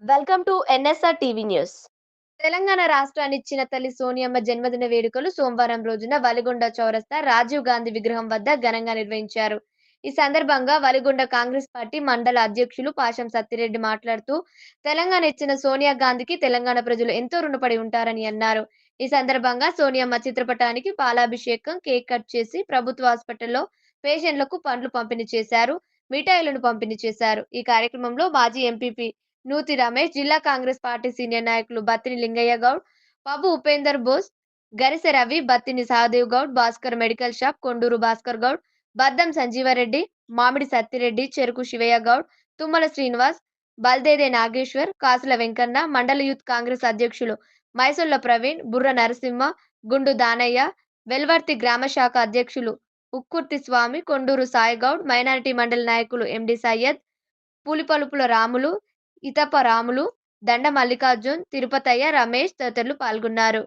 Welcome to NSR TV news. Telangana రాష్ట్రాన్ని ఇచ్చిన తల్లి సోనియమ్మ జన్మదిన వేడుకలు సోమవారం రోజున వలిగొండ చౌరస్తా రాజీవ్ గాంధీ విగ్రహం వద్ద ఘనంగా నిర్వహించారు. ఈ సందర్భంగా వలిగొండ కాంగ్రెస్ పార్టీ మండల అధ్యక్షులు పాశం సత్తిరెడ్డి మాట్లాడుతూ తెలంగాణ ఇచ్చిన సోనియా గాంధీకి తెలంగాణ ప్రజలు ఎంతో రుణపడి ఉంటారని అన్నారు. ఈ సందర్భంగా సోనియమ్మ చిత్రపటానికి పాలాభిషేకం, కేక్ కట్ చేసి ప్రభుత్వ హాస్పిటల్లో పేషెంట్లకు పండ్లు పంపిణీ చేశారు. మిఠాయిలను పంపిణీ చేశారు. ఈ కార్యక్రమంలో మాజీ ఎంపీపీ నూతి రమేష్, జిల్లా కాంగ్రెస్ పార్టీ సీనియర్ నాయకులు బత్తిని లింగయ్య గౌడ్, పబు ఉపేందర్ బోస్, గరిసె రవి, బత్తిని సహదేవ్ గౌడ్, భాస్కర్ మెడికల్ షాప్, కొండూరు భాస్కర్ గౌడ్, బద్దం సంజీవరెడ్డి, మామిడి సత్తిరెడ్డి, చెరుకు శివయ్య గౌడ్, తుమ్మల శ్రీనివాస్, బల్దేదే నాగేశ్వర్, కాసుల వెంకన్న, మండల యూత్ కాంగ్రెస్ అధ్యక్షులు మైసొల్ల ప్రవీణ్, బుర్ర నరసింహ, గుండు దానయ్య, వెల్వర్తి గ్రామ శాఖ అధ్యక్షులు ఉక్కుర్తి స్వామి, కొండూరు సాయిగౌడ్, మైనారిటీ మండలి నాయకులు ఎండి సయ్యద్, పులిపలుపుల రాములు, ఇతప రాములు, దండ మల్లికార్జున్, తిరుపతయ్య, రమేష్ తదితరులు పాల్గొన్నారు.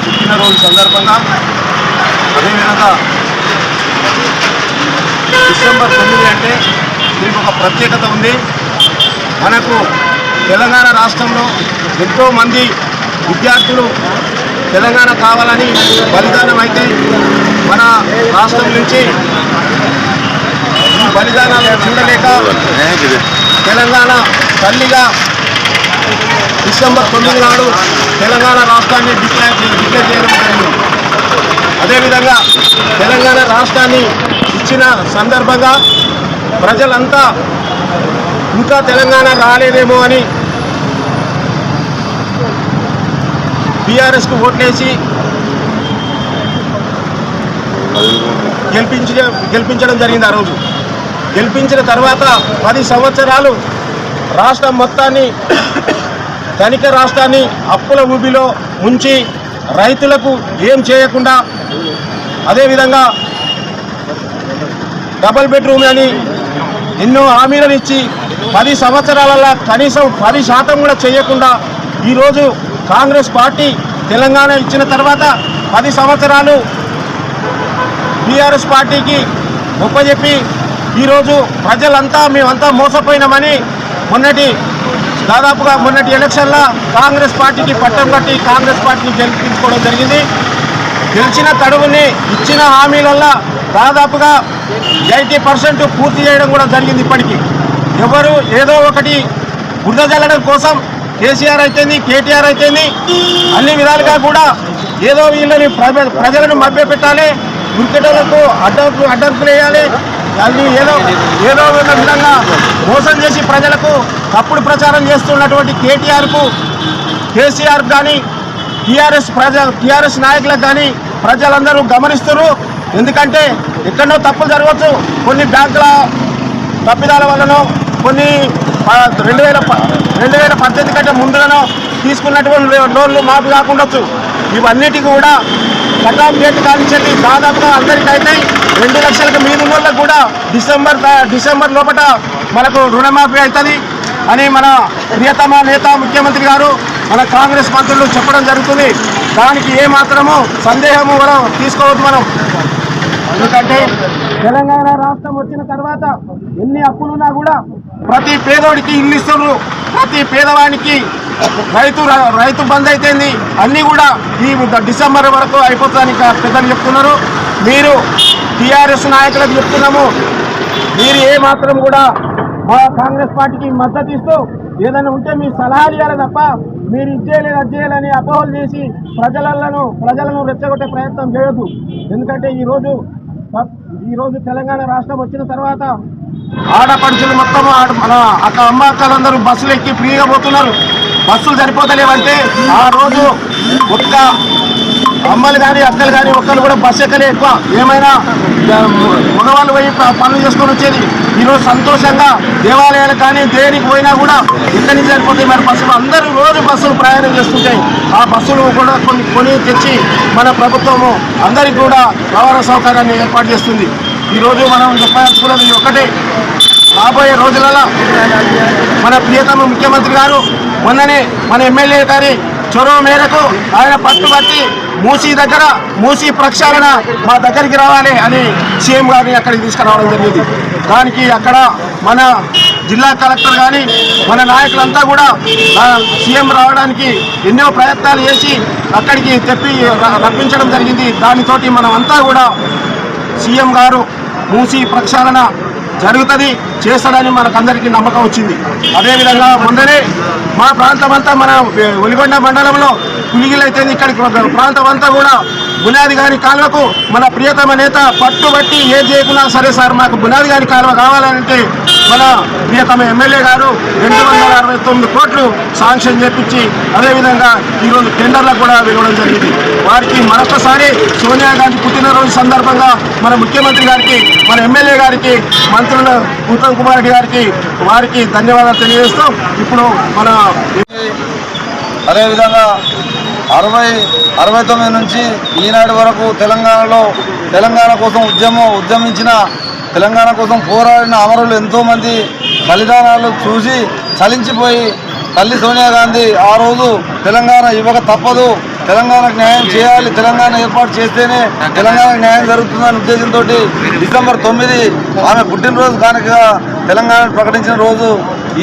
పుట్టినరోజు సందర్భంగా అదేవిధంగా డిసెంబర్ 9 అంటే దీనికి ఒక ప్రత్యేకత ఉంది. మనకు తెలంగాణ రాష్ట్రంలో ఎంతోమంది విద్యార్థులు తెలంగాణ కావాలని బలిదానం అయితే మన రాష్ట్రం నుంచి ఈ బలిదానాలను చూడలేక తెలంగాణ తల్లిగా డిసెంబర్ 9 నాడు తెలంగాణ రాష్ట్రాన్ని డిక్లేర్ చేయడం జరిగింది. అదేవిధంగా తెలంగాణ రాష్ట్రాన్ని ఇచ్చిన సందర్భంగా ప్రజలంతా ఇంకా తెలంగాణ రాలేదేమో అని టీఆర్ఎస్కు ఓట్లేసి గెలిపించడం జరిగింది. ఆ రోజు గెలిపించిన తర్వాత 10 సంవత్సరాలు రాష్ట్రం మొత్తాన్ని ధనిక రాష్ట్రాన్ని అప్పుల ఊబిలో ముంచి రైతులకు ఏం చేయకుండా, అదేవిధంగా డబుల్ బెడ్రూమ్ అని ఎన్నో హామీలను ఇచ్చి 10 సంవత్సరాలలో కనీసం 10% కూడా చేయకుండా ఈరోజు కాంగ్రెస్ పార్టీ తెలంగాణ ఇచ్చిన తర్వాత 10 సంవత్సరాలు టీఆర్ఎస్ పార్టీకి ఒప్పజెప్పి ఈరోజు ప్రజలంతా మేమంతా మోసపోయినామని దాదాపుగా మొన్నటి ఎలక్షన్లో కాంగ్రెస్ పార్టీకి పట్టం కట్టి కాంగ్రెస్ పార్టీని గెలిపించుకోవడం జరిగింది. గెలిచిన తడువుని ఇచ్చిన హామీలల్లో దాదాపుగా 80% పూర్తి చేయడం కూడా జరిగింది. ఇప్పటికీ ఎవరు ఏదో ఒకటి బురద జల్లడం కోసం కేసీఆర్ అయితేంది, కేటీఆర్ అయితేంది, అన్ని విధాలుగా కూడా ఏదో వీళ్ళని ప్రజలను మభ్యపెట్టాలి, క్రికెటర్లకు అడ్డంకులు వేయాలి, అన్ని ఏదో విధంగా మోసం చేసి ప్రజలకు తప్పుడు ప్రచారం చేస్తున్నటువంటి కేసీఆర్ కానీ టీఆర్ఎస్ నాయకులకు కానీ ప్రజలందరూ గమనిస్తున్నారు. ఎందుకంటే ఎక్కడో తప్పులు జరగవచ్చు, కొన్ని బ్యాంకుల తప్పిదాల వల్లనో, కొన్ని 2018 కంటే ముందుగానో తీసుకున్నటువంటి లోన్లు మాఫీ కాకుండొచ్చు. ఇవన్నిటికీ కూడా కటాఫ్ డేట్ కానించండి దాదాపుగా అందరికైతే 2 లక్షలకు మీద ఉన్న వాళ్ళకు కూడా డిసెంబర్ లోపల మనకు రుణమాఫీ అవుతుంది అని మన ప్రియతమ నేత ముఖ్యమంత్రి గారు మన కాంగ్రెస్ మంత్రులు చెప్పడం జరుగుతుంది. దానికి ఏమాత్రము సందేహము మనం తీసుకోవద్దు. మనం ఎందుకంటే తెలంగాణ రాష్ట్రం వచ్చిన తర్వాత ఎన్ని అప్పులున్నా కూడా ప్రతి పేదోడికి ఇల్లు ఇస్తున్నారు, ప్రతి పేదవానికి రైతు బంద్ అయితేంది, అన్నీ కూడా ఈ డిసెంబర్ వరకు అయిపోతుందని పెద్దలు చెప్తున్నారు. మీరు టీఆర్ఎస్ నాయకులకు చెప్తున్నాము, మీరు ఏమాత్రం కూడా మా కాంగ్రెస్ పార్టీకి మద్దతు ఇస్తూ ఏదైనా ఉంటే మీ సలహాలు ఇవ్వాలి తప్ప మీరు ఇచ్చేయలేదు అది చేయాలని అపోహలు చేసి ప్రజలను రెచ్చగొట్టే ప్రయత్నం చేయొద్దు. ఎందుకంటే ఈరోజు తెలంగాణ రాష్ట్రం వచ్చిన తర్వాత ఆడపడుచులు మొత్తం మన అమ్మ అక్కలందరూ బస్సులు ఎక్కి ఫ్రీగా పోతున్నారు. బస్సులు సరిపోతలేవంటే ఆ రోజు ఒక్క అమ్మలు కానీ అక్కలు కానీ ఒక్కరు కూడా బస్సు ఎక్కలే ఎక్కువ. ఏమైనా మగవాళ్ళు పోయి పనులు చేసుకొని వచ్చేది. ఈరోజు సంతోషంగా దేవాలయాలకు కానీ దేనికి పోయినా కూడా ఇక్కడి నుంచి సరిపోతాయి మరి బస్సులు. అందరూ రోజు బస్సులు ప్రయాణం చేస్తుంటాయి. ఆ బస్సులు కూడా కొని తెచ్చి మన ప్రభుత్వము అందరికీ కూడా రవాణా సౌకర్యాన్ని ఏర్పాటు చేస్తుంది. ఈరోజు మనం చెప్పాల్సుకున్నది ఒకటే, రాబోయే రోజులలో మన ప్రియతమ ముఖ్యమంత్రి గారు మొన్ననే మన ఎమ్మెల్యే గారి చొరవ మేరకు ఆయన పట్టుబట్టి మూసీ ప్రక్షాళన మా దగ్గరికి రావాలి అని సీఎం గారిని అక్కడికి తీసుకురావడం జరిగింది. దానికి అక్కడ మన జిల్లా కలెక్టర్ కానీ మన నాయకులంతా కూడా సీఎం రావడానికి ఎన్నో ప్రయత్నాలు చేసి అక్కడికి రప్పించడం జరిగింది. దానితోటి మనం అంతా కూడా సీఎం గారు మూసీ ప్రక్షాళన జరుగుతుంది చేస్తాడని మనకందరికీ నమ్మకం వచ్చింది. అదేవిధంగా మొన్ననే మా ప్రాంతం అంతా మన వెలిగొండ మండలంలో పులిగిలైతే ఇక్కడికి ప్రాంతం అంతా కూడా బునాది గారి కాలువకు మన ప్రియతమ నేత పట్టుబట్టి ఏది చేయకున్నా సరే సార్ మాకు బునాది గారి కాలువ కావాలంటే మన ప్రియతమ ఎమ్మెల్యే గారు 269 కోట్లు శాంక్షన్ చేపించి అదేవిధంగా ఈరోజు టెండర్లకు కూడా వెళ్ళడం జరిగింది. వారికి మరొకసారి సోనియా గాంధీ పుట్టినరోజు సందర్భంగా మన ముఖ్యమంత్రి గారికి మన ఎమ్మెల్యే గారికి మంత్రులు ఉత్తమ్ కుమార్ రెడ్డి గారికి వారికి ధన్యవాదాలు తెలియజేస్తూ ఇప్పుడు మన అదేవిధంగా 69 నుంచి ఈనాడు వరకు తెలంగాణ కోసం ఉద్యమించిన తెలంగాణ కోసం పోరాడిన అమరులు ఎంతోమంది బలిదానాలు చూసి చలించిపోయి తల్లి సోనియా గాంధీ ఆ రోజు తెలంగాణ ఇవ్వక తప్పదు, తెలంగాణకు న్యాయం చేయాలి, తెలంగాణ ఏర్పాటు చేస్తేనే తెలంగాణకు న్యాయం జరుగుతుందనే ఉద్దేశంతో డిసెంబర్ 9 ఆమె పుట్టినరోజు కానుకగా తెలంగాణ ప్రకటించిన రోజు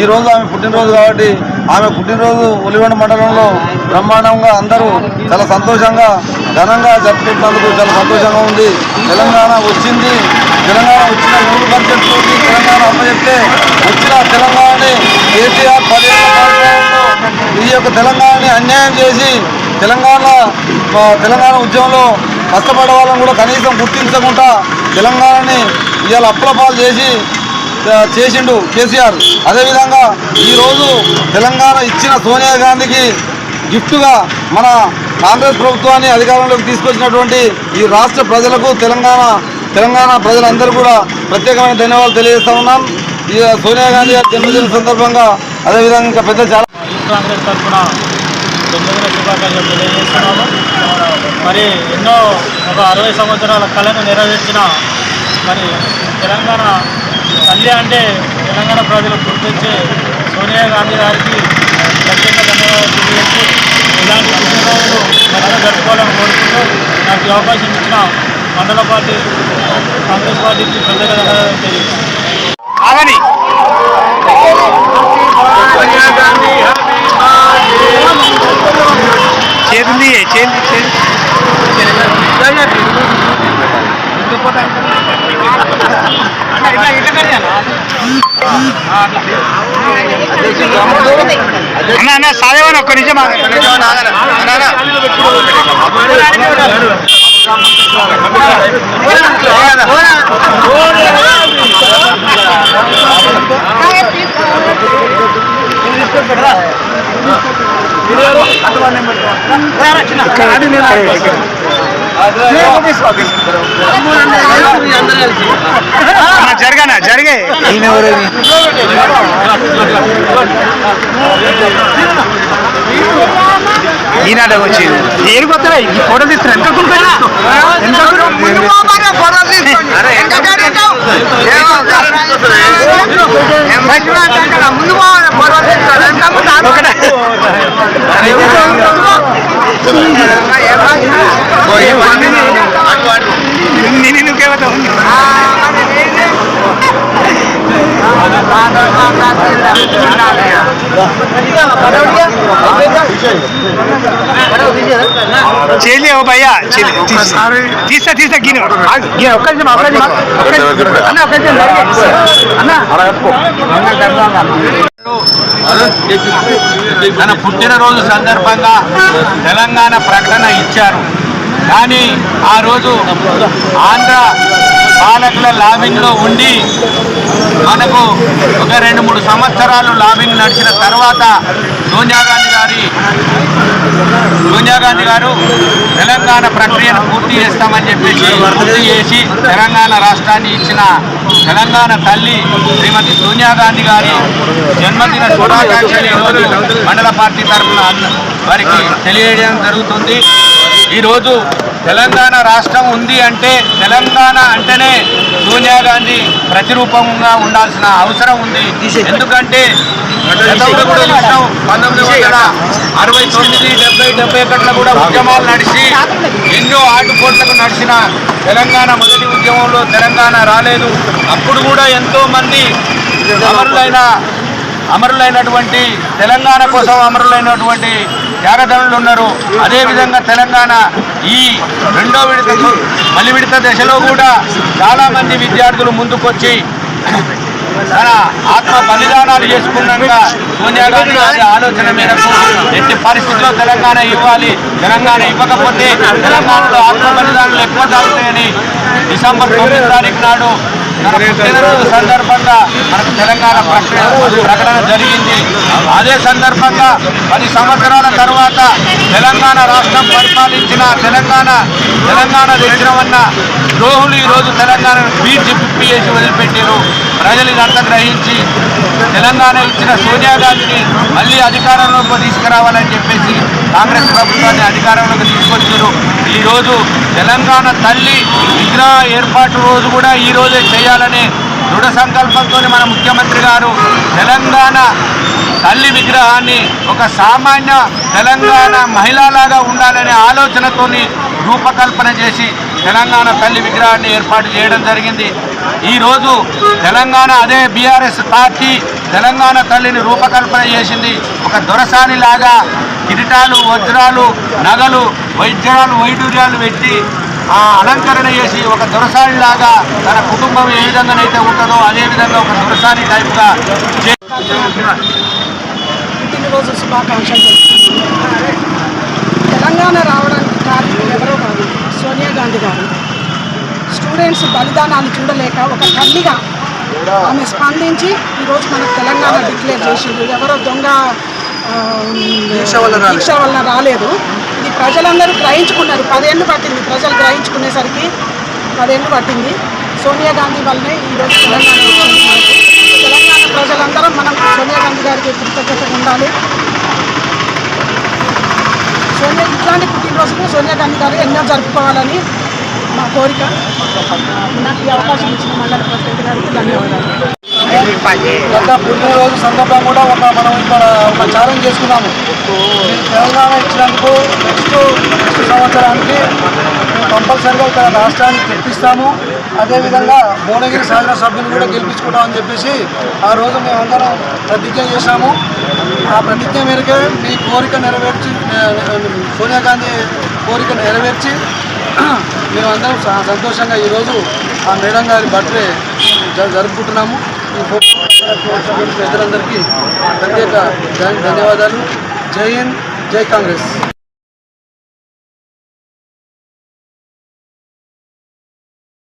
ఈ రోజు ఆమె పుట్టినరోజు. కాబట్టి ఆమె పుట్టినరోజు ఒలిగొండ మండలంలో బ్రహ్మాండంగా అందరూ చాలా సంతోషంగా ఘనంగా జరుపుకుంటున్నందుకు చాలా సంతోషంగా ఉంది. తెలంగాణ వచ్చింది, తెలంగాణ వచ్చిన 100% తెలంగాణ అప్పచెప్తే వచ్చిన తెలంగాణని కేసీఆర్ 10 ఏళ్ల పాలనలో ఈ యొక్క తెలంగాణని అన్యాయం చేసి తెలంగాణ ఉద్యమంలో కష్టపడే వాళ్ళని కూడా కనీసం గుర్తించకుండా తెలంగాణని ఇవాళ అప్పులపాలు చేసిండు కేసీఆర్. అదేవిధంగా ఈరోజు తెలంగాణ ఇచ్చిన సోనియా గాంధీకి గిఫ్ట్గా మన కాంగ్రెస్ ప్రభుత్వాన్ని అధికారంలోకి తీసుకొచ్చినటువంటి ఈ రాష్ట్ర ప్రజలకు తెలంగాణ ప్రజలందరూ కూడా ప్రత్యేకమైన ధన్యవాదాలు తెలియజేస్తా ఉన్నాం. ఈ సోనియా గాంధీ గారి జన్మదిన సందర్భంగా అదేవిధంగా ఇంకా పెద్ద చాలా కాంగ్రెస్ తరఫున జన్మదిన శుభాకాంక్షలు తెలియజేస్తున్నాము. మరి ఎన్నో ఒక 60 సంవత్సరాల కళను నెరవేర్చిన మరి తెలంగాణ తల్లి అంటే తెలంగాణ ప్రజలు గుర్తించే సోనియా గాంధీ గారికి ప్రత్యేక ధన్యవాదాలు తెలియజేస్తూ ఇలాంటి పుట్టినరోజులు మరింత జరుపుకోవాలని కోరుకుంటూ నాకు ఈ అవకాశం ఇచ్చిన మండల పార్టీ కాంగ్రెస్ పార్టీకి ప్రత్యేక ధన్యవాదాలు తెలియజేస్తాను. అన్న సాదేవని ఒక్క నిమిషం జరిగే ఈనాడు వచ్చింది ఏం కొత్త ఈ ఫోటో తీస్తున్నా చెల్లి ఓ భయ్యా తీస్తా గిన్నె ఒక్క తన పుట్టినరోజు సందర్భంగా తెలంగాణ ప్రకటన ఇచ్చారు. కానీ ఆ రోజు ఆంధ్ర పాలకుల లాబింగ్లో ఉండి మనకు ఒక 2-3 సంవత్సరాలు లాబింగ్ నడిచిన తర్వాత సోనియా గాంధీ గారు తెలంగాణ ప్రక్రియను పూర్తి చేస్తామని చెప్పేసి పూర్తి చేసి తెలంగాణ రాష్ట్రాన్ని ఇచ్చిన తెలంగాణ తల్లి శ్రీమతి సోనియా గాంధీ గారి జన్మదిన శుభాకాంక్షలు ఈరోజు మండల పార్టీ తరఫున వారికి తెలియజేయడం జరుగుతుంది. ఈరోజు తెలంగాణ రాష్ట్రం ఉంది అంటే తెలంగాణ అంటేనే సోనియా గాంధీ ప్రతిరూపంగా ఉండాల్సిన అవసరం ఉంది. ఎందుకంటే 1969, 70, కూడా ఉద్యమాలు నడిచి ఎన్నో ఆటుపోట్లకు నడిచిన తెలంగాణ మొదటి ఉద్యమంలో తెలంగాణ రాలేదు. అప్పుడు కూడా ఎంతో మంది అమరులైనటువంటి తెలంగాణ కోసం అమరులైనటువంటి త్యాగదనులు ఉన్నారు. అదేవిధంగా తెలంగాణ ఈ రెండో విడత దశలో కూడా చాలామంది విద్యార్థులు ముందుకొచ్చి తన ఆత్మ బలిదానాలు చేసుకున్నాక సోనియా గాంధీ గారి ఆలోచన మేరకు ఎట్టి పరిస్థితుల్లో తెలంగాణ ఇవ్వాలి, తెలంగాణ ఇవ్వకపోతే తెలంగాణలో ఆత్మ బలిదానాలు ఎక్కువ జరుగుతాయని డిసెంబర్ 9 తారీఖు నాడు మన పుట్టినరోజు సందర్భంగా మనకు తెలంగాణ ప్రకటన జరిగింది. అదే సందర్భంగా 10 సంవత్సరాల తర్వాత తెలంగాణ రాష్ట్రం పరిపాలించిన తెలంగాణ తెచ్చినవన్న ద్రోహులు ఈరోజు తెలంగాణను పిప్పి చేసి వదిలిపెట్టారు. ప్రజలు ఇదంతా గ్రహించి తెలంగాణ ఇచ్చిన సోనియా గాంధీని మళ్ళీ అధికారంలోకి తీసుకురావాలని చెప్పేసి కాంగ్రెస్ ప్రభుత్వాన్ని అధికారంలోకి తీసుకొచ్చారు. ఈరోజు తెలంగాణ తల్లి విగ్రహ ఏర్పాటు రోజు కూడా ఈ రోజే చేయాలనే దృఢ సంకల్పంతో మన ముఖ్యమంత్రి గారు తెలంగాణ తల్లి విగ్రహాన్ని ఒక సామాన్య తెలంగాణ మహిళలాగా ఉండాలనే ఆలోచనతోని రూపకల్పన చేసి తెలంగాణ తల్లి విగ్రహాన్ని ఏర్పాటు చేయడం జరిగింది. ఈరోజు తెలంగాణ అదే బీఆర్ఎస్ పార్టీ తెలంగాణ తల్లిని రూపకల్పన చేసింది. ఒక దొరసానిలాగా కిరీటాలు, వజ్రాలు, నగలు, వైడూర్యాలు పెట్టి ఆ అలంకరణ చేసి ఒక దొరసానిలాగా తన కుటుంబం ఏ విధంగానైతే ఉంటుందో అదేవిధంగా ఒక దొరసాని టైప్గా పుట్టినరోజు శుభాకాంక్షలు. తెలంగాణ రావడానికి కారణం ఎవరో కాదు, సోనియా గాంధీ గారు. స్టూడెంట్స్ బలిదానాలు చూడలేక ఒక తల్లిగా ఆమె స్పందించి ఈరోజు మనకు తెలంగాణ డిక్లేర్ చేసింది. ఎవరో దొంగ దీక్ష వల్ల రాలేదు. ఇది ప్రజలందరూ గ్రహించుకున్నారు. 10 ఏళ్ళు పట్టింది ప్రజలు గ్రహించుకునేసరికి, 10 ఏళ్ళు పట్టింది. సోనియా గాంధీ వల్లనే ఈరోజు తెలంగాణ వచ్చింది. తెలంగాణ ప్రజలందరం మనం సోనియా గాంధీ గారికి కృతజ్ఞతగా ఉండాలి. ఇట్లాంటి పుట్టినరోజుకు సోనియా గాంధీ గారు ఎన్నో జరుపుకోవాలని మా కోరిక. నాకు ఈ అవకాశం ఇచ్చిన మండల ప్రెసిడెంట్ గారికి ధన్యవాదాలు. గత పుట్టినరోజు సందర్భంగా కూడా మనం ఇక్కడ ఒక ఛాలెంజ్ చేసుకున్నాము. తెలంగాణ ఇచ్చినందుకు నెక్స్ట్ సంవత్సరానికి మేము కంపల్సరీగా ఇక్కడ రాష్ట్రానికి తెప్పిస్తాము. అదేవిధంగా భువనగిరి శాసనసభ్యులు కూడా గెలిపించుకుంటామని చెప్పేసి ఆ రోజు మేమందరం ప్రతిజ్ఞ చేశాము. ఆ ప్రతిజ్ఞ మేరకే మీ కోరిక నెరవేర్చి, సోనియా గాంధీ కోరిక నెరవేర్చి మేమందరం సంతోషంగా ఈరోజు ఆ మేడం గారి బర్త్డే జరుపుకుంటున్నాము. ఈ పెద్దలందరికీ ప్రత్యేక ధన్యవాదాలు. జై హింద్, జై కాంగ్రెస్.